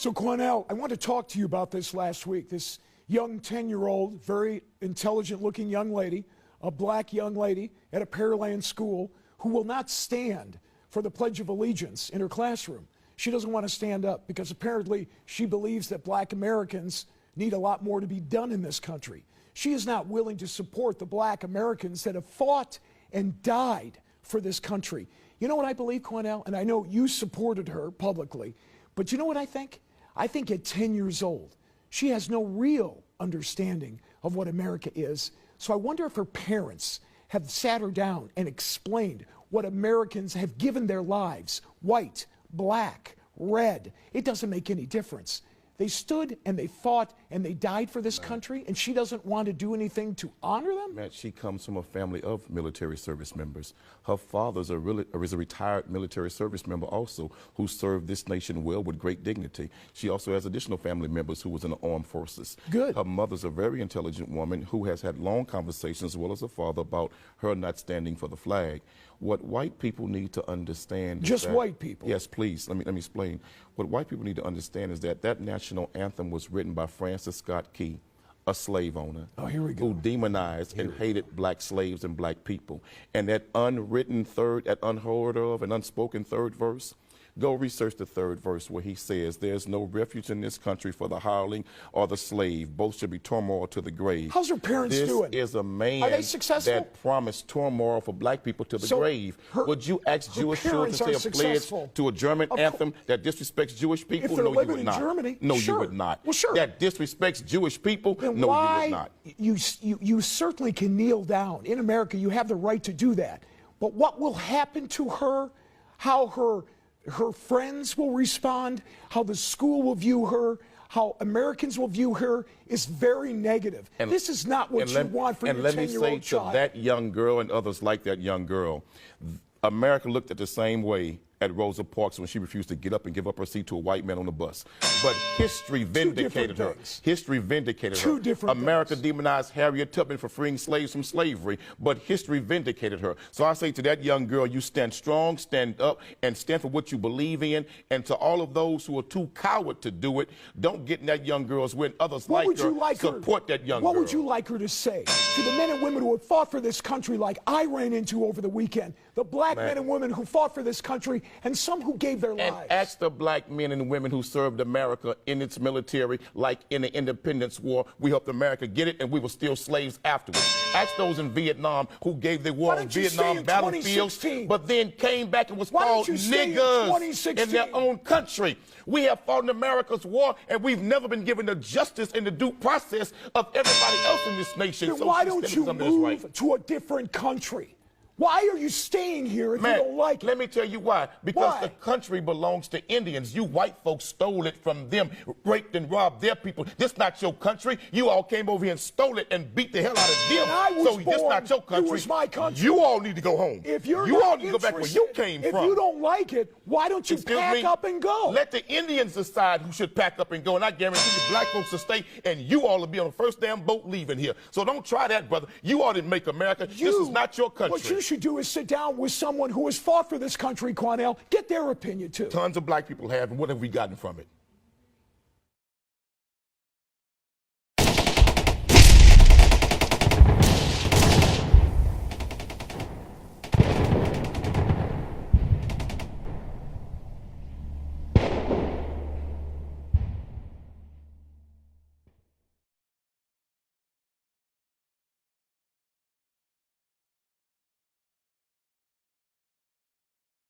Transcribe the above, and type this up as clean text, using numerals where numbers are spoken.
So, Cornell, I want to talk to you about this last week. This young 10-year-old, very intelligent-looking young lady, a black young lady at a Pearland school who will not stand for the Pledge of Allegiance in her classroom. She doesn't want to stand up because apparently she believes that black Americans need a lot more to be done in this country. She is not willing to support the black Americans that have fought and died for this country. You know what I believe, Cornell? And I know you supported her publicly, but you know what I think? I think at 10 years old, she has no real understanding of what America is. So I wonder if her parents have sat her down and explained what Americans have given their lives, white, black, red. It doesn't make any difference. They stood and they fought and they died for this country, and she doesn't want to do anything to honor them? Matt, she comes from a family of military service members. Her father is a retired military service member also who served this nation well with great dignity. She also has additional family members who was in the armed forces. Good. Her mother's a very intelligent woman who has had long conversations as well as her father about her not standing for the flag. What white people need to understand is Just that, white people? Yes, please. Let me explain. What white people need to understand is that that national anthem was written by Francis Scott Key, a slave owner. Oh, here we go. Who demonized and hated black slaves and black people. And that unwritten third, that unheard of and unspoken third verse, go research the third verse where he says, "There's no refuge in this country for the hireling or the slave. Both should be turmoil to the grave." How's her parents doing? This is a man Are they successful? that promised turmoil for black people to the grave. Would you ask Jewish children to say a pledge to a German anthem that disrespects Jewish people? If they're No, you living would in not. Germany, No, sure. you would not. Well, sure. That disrespects Jewish people? Then No, why, you would not. You certainly can kneel down. In America, you have the right to do that. But what will happen to her, how her friends will respond, how the school will view her, how Americans will view her is very negative. And this is not what you want for your 10-year-old child. And let me say to that young girl and others like that young girl, America looked at the same way at Rosa Parks when she refused to get up and give up her seat to a white man on the bus. But history vindicated her. History vindicated her. Two different America demonized Harriet Tubman for freeing slaves from slavery, but history vindicated her. So I say to that young girl, you stand strong, stand up, and stand for what you believe in. And to all of those who are too coward to do it, don't get in that young girl's way. Others like her, support that young girl. What would you like her to say to the men and women who have fought for this country like I ran into over the weekend? The black men and women who fought for this country and some who gave their lives. And ask the black men and women who served America in its military, like in the Independence War. We helped America get it, and we were still slaves afterwards. Ask those in Vietnam who gave their war on Vietnam battlefields, but then came back and was called niggers in their own country. We have fought in America's war, and we've never been given the justice and the due process of everybody else in this nation. Then so why don't you move to a different country? Why are you staying here if you don't like it? Let me tell you why. Because the country belongs to Indians. You white folks stole it from them, raped and robbed their people. This not your country. You all came over here and stole it and beat the hell out of them. So this not your country. It was my country. You all need to go home. If you're you all need to go back where you came from. If you don't like it, why don't you pack up and go? Let the Indians decide who should pack up and go, and I guarantee you black folks will stay, and you all will be on the first damn boat leaving here. So don't try that, brother. You all didn't make America. This is not your country. What you should do is sit down with someone who has fought for this country, Cornell. Get their opinion, too. Tons of black people have, and what have we gotten from it?